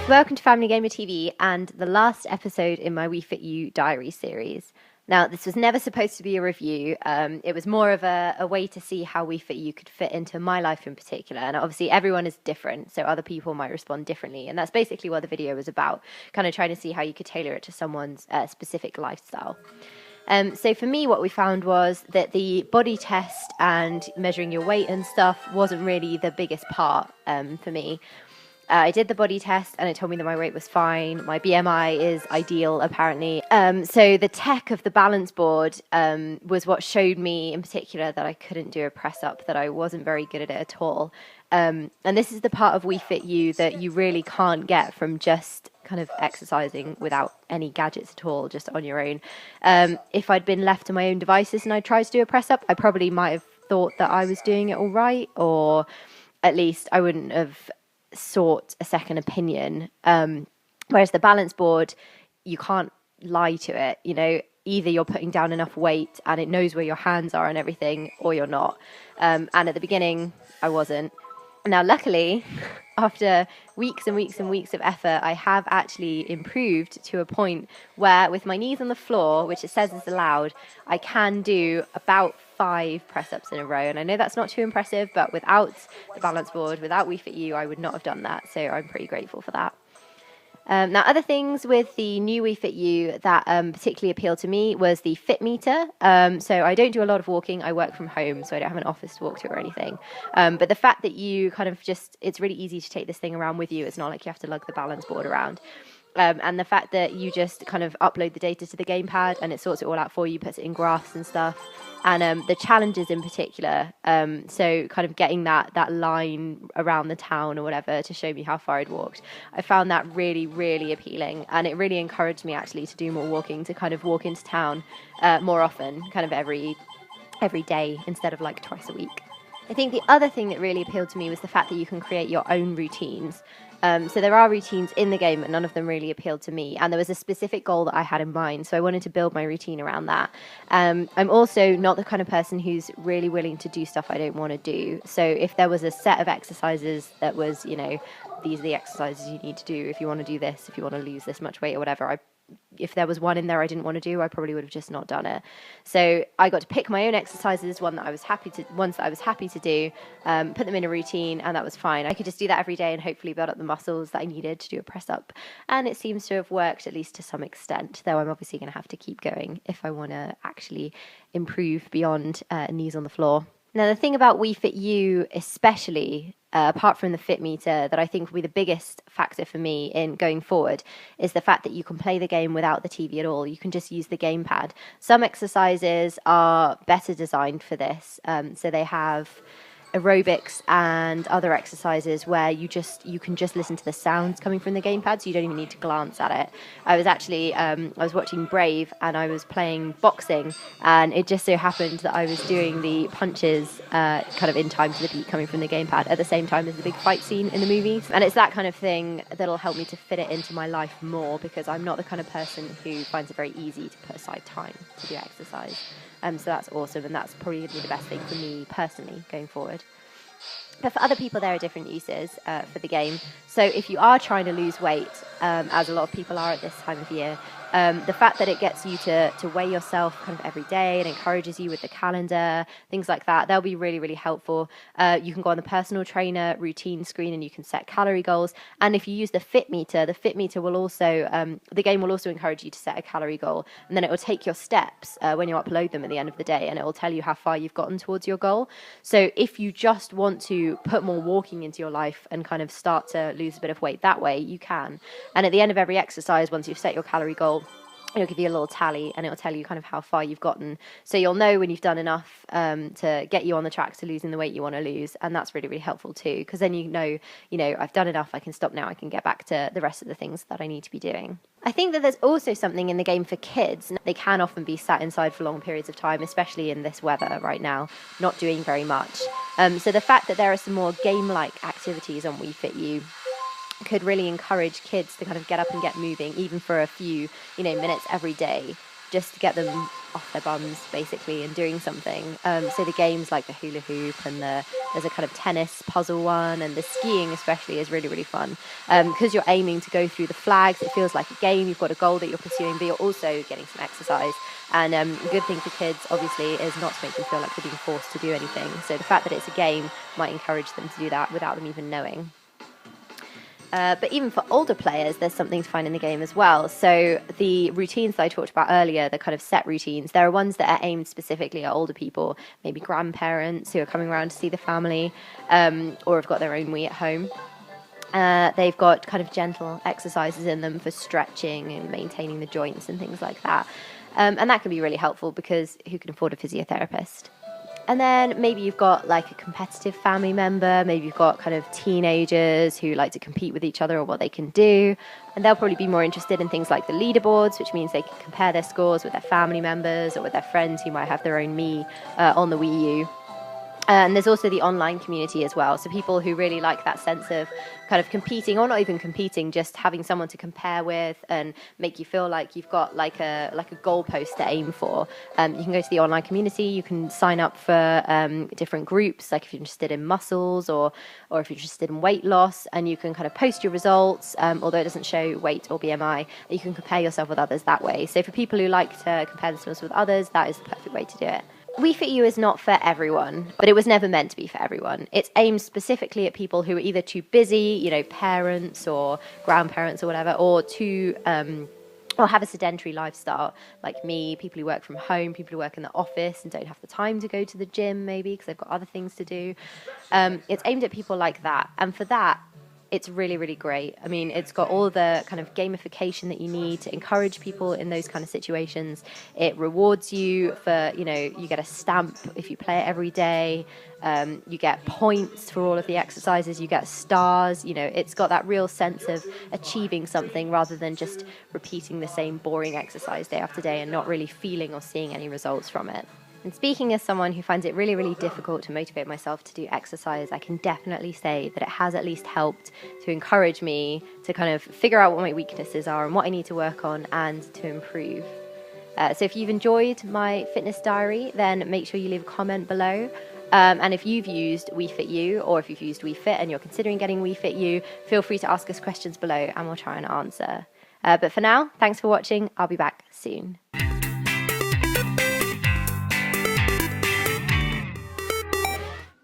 Welcome to Family Gamer TV and the last episode in my Wii Fit U diary series. Now, this was never supposed to be a review. It was more of a way to see how Wii Fit U could fit into my life in particular. And obviously everyone is different, so other people might respond differently. And that's basically what the video was about, kind of trying to see how you could tailor it to someone's specific lifestyle. So for me, what we found was that the body test and measuring your weight and stuff wasn't really the biggest part for me. I did the body test and it told me that my weight was fine. My BMI is ideal, apparently. So the tech of the balance board was what showed me in particular that I couldn't do a press up, that I wasn't very good at it at all. And this is the part of Wii Fit U that you really can't get from just kind of exercising without any gadgets at all, just on your own. If I'd been left to my own devices and I tried to do a press up, I probably might have thought that I was doing it all right, or at least I wouldn't have sought a second opinion. Whereas the balance board, you can't lie to it. You know, either you're putting down enough weight and it knows where your hands are and everything, or you're not. And at the beginning, I wasn't. Now, luckily, after weeks and weeks and weeks of effort, I have actually improved to a point where with my knees on the floor, which it says is allowed, I can do about 5 press-ups in a row. And I know that's not too impressive, but without the balance board, without Wii Fit U, I would not have done that. So I'm pretty grateful for that. Now, other things with the new Wii Fit U that particularly appealed to me was the Fitmeter. So I don't do a lot of walking. I work from home, so I don't have an office to walk to or anything. But the fact that you kind of just, it's really easy to take this thing around with you. It's not like you have to lug the balance board around. And the fact that you just kind of upload the data to the gamepad and it sorts it all out for you, puts it in graphs and stuff. And the challenges in particular, so kind of getting that line around the town or whatever to show me how far I'd walked, I found that really, really appealing. And it really encouraged me actually to do more walking, to kind of walk into town more often, kind of every day instead of like twice a week. I think the other thing that really appealed to me was the fact that you can create your own routines. So there are routines in the game, but none of them really appealed to me. And there was a specific goal that I had in mind, so I wanted to build my routine around that. I'm also not the kind of person who's really willing to do stuff I don't want to do. So if there was a set of exercises that was, you know, these are the exercises you need to do if you want to do this, if you want to lose this much weight or whatever, if there was one in there I didn't want to do, I probably would have just not done it. So I got to pick my own exercises, ones that I was happy to do, put them in a routine, and that was fine. I could just do that every day and hopefully build up the muscles that I needed to do a press up. And it seems to have worked, at least to some extent, though I'm obviously going to have to keep going if I want to actually improve beyond knees on the floor. Now, the thing about Wii Fit U especially, apart from the Fitmeter, that I think will be the biggest factor for me in going forward is the fact that you can play the game without the TV at all. You can just use the gamepad. Some exercises are better designed for this. So they have aerobics and other exercises where you can just listen to the sounds coming from the gamepad, so you don't even need to glance at it. I was actually I was watching Brave and I was playing boxing, and it just so happened that I was doing the punches kind of in time to the beat coming from the gamepad at the same time as the big fight scene in the movies. And it's that kind of thing that'll help me to fit it into my life more, because I'm not the kind of person who finds it very easy to put aside time to do exercise. So that's awesome, and that's probably going to be the best thing for me personally going forward. But for other people, there are different uses for the game. So if you are trying to lose weight, as a lot of people are at this time of year, the fact that it gets you to weigh yourself kind of every day and encourages you with the calendar, things like that, they'll be really, really helpful. You can go on the personal trainer routine screen and you can set calorie goals. And if you use the Fitmeter will also, the game will also encourage you to set a calorie goal. And then it will take your steps when you upload them at the end of the day, and it will tell you how far you've gotten towards your goal. So if you just want to put more walking into your life and kind of start to lose a bit of weight that way, you can. And at the end of every exercise, once you've set your calorie goal, it'll give you a little tally and it'll tell you kind of how far you've gotten. So you'll know when you've done enough to get you on the track to losing the weight you want to lose. And that's really, really helpful too, because then you know, I've done enough, I can stop now, I can get back to the rest of the things that I need to be doing. I think that there's also something in the game for kids. They can often be sat inside for long periods of time, especially in this weather right now, not doing very much. So the fact that there are some more game-like activities on Wii Fit U could really encourage kids to kind of get up and get moving, even for a few, minutes every day. just to get them off their bums, basically, and doing something. So the games like the hula hoop and there's a kind of tennis puzzle one, and the skiing especially is really, really fun. Because you're aiming to go through the flags, it feels like a game. You've got a goal that you're pursuing, but you're also getting some exercise. And a good thing for kids, obviously, is not to make them feel like they're being forced to do anything. So the fact that it's a game might encourage them to do that without them even knowing. But even for older players, there's something to find in the game as well. So the routines that I talked about earlier, the kind of set routines, there are ones that are aimed specifically at older people, maybe grandparents who are coming around to see the family, or have got their own Wii at home. They've got kind of gentle exercises in them for stretching and maintaining the joints and things like that. And that can be really helpful because who can afford a physiotherapist? And then maybe you've got like a competitive family member, maybe you've got kind of teenagers who like to compete with each other or what they can do. And they'll probably be more interested in things like the leaderboards, which means they can compare their scores with their family members or with their friends who might have their own Mii on the Wii U. And there's also the online community as well. So people who really like that sense of kind of competing, or not even competing, just having someone to compare with and make you feel like you've got like a goalpost to aim for. You can go to the online community. You can sign up for different groups, like if you're interested in muscles or if you're interested in weight loss, and you can kind of post your results, although it doesn't show weight or BMI. You can compare yourself with others that way. So for people who like to compare themselves with others, that is the perfect way to do it. Wii Fit U is not for everyone, but it was never meant to be for everyone. It's aimed specifically at people who are either too busy, parents or grandparents or whatever, or or have a sedentary lifestyle like me, people who work from home, people who work in the office and don't have the time to go to the gym maybe because they've got other things to do. It's aimed at people like that. And for that, it's really, really great. I mean, it's got all the kind of gamification that you need to encourage people in those kind of situations. It rewards you for, you get a stamp if you play it every day. You get points for all of the exercises. You get stars. It's got that real sense of achieving something rather than just repeating the same boring exercise day after day and not really feeling or seeing any results from it. And speaking as someone who finds it really, really difficult to motivate myself to do exercise, I can definitely say that it has at least helped to encourage me to kind of figure out what my weaknesses are and what I need to work on and to improve. So if you've enjoyed my fitness diary, then make sure you leave a comment below. And if you've used Wii Fit U, or if you've used Wii Fit and you're considering getting Wii Fit U, feel free to ask us questions below and we'll try and answer. But for now, thanks for watching. I'll be back soon.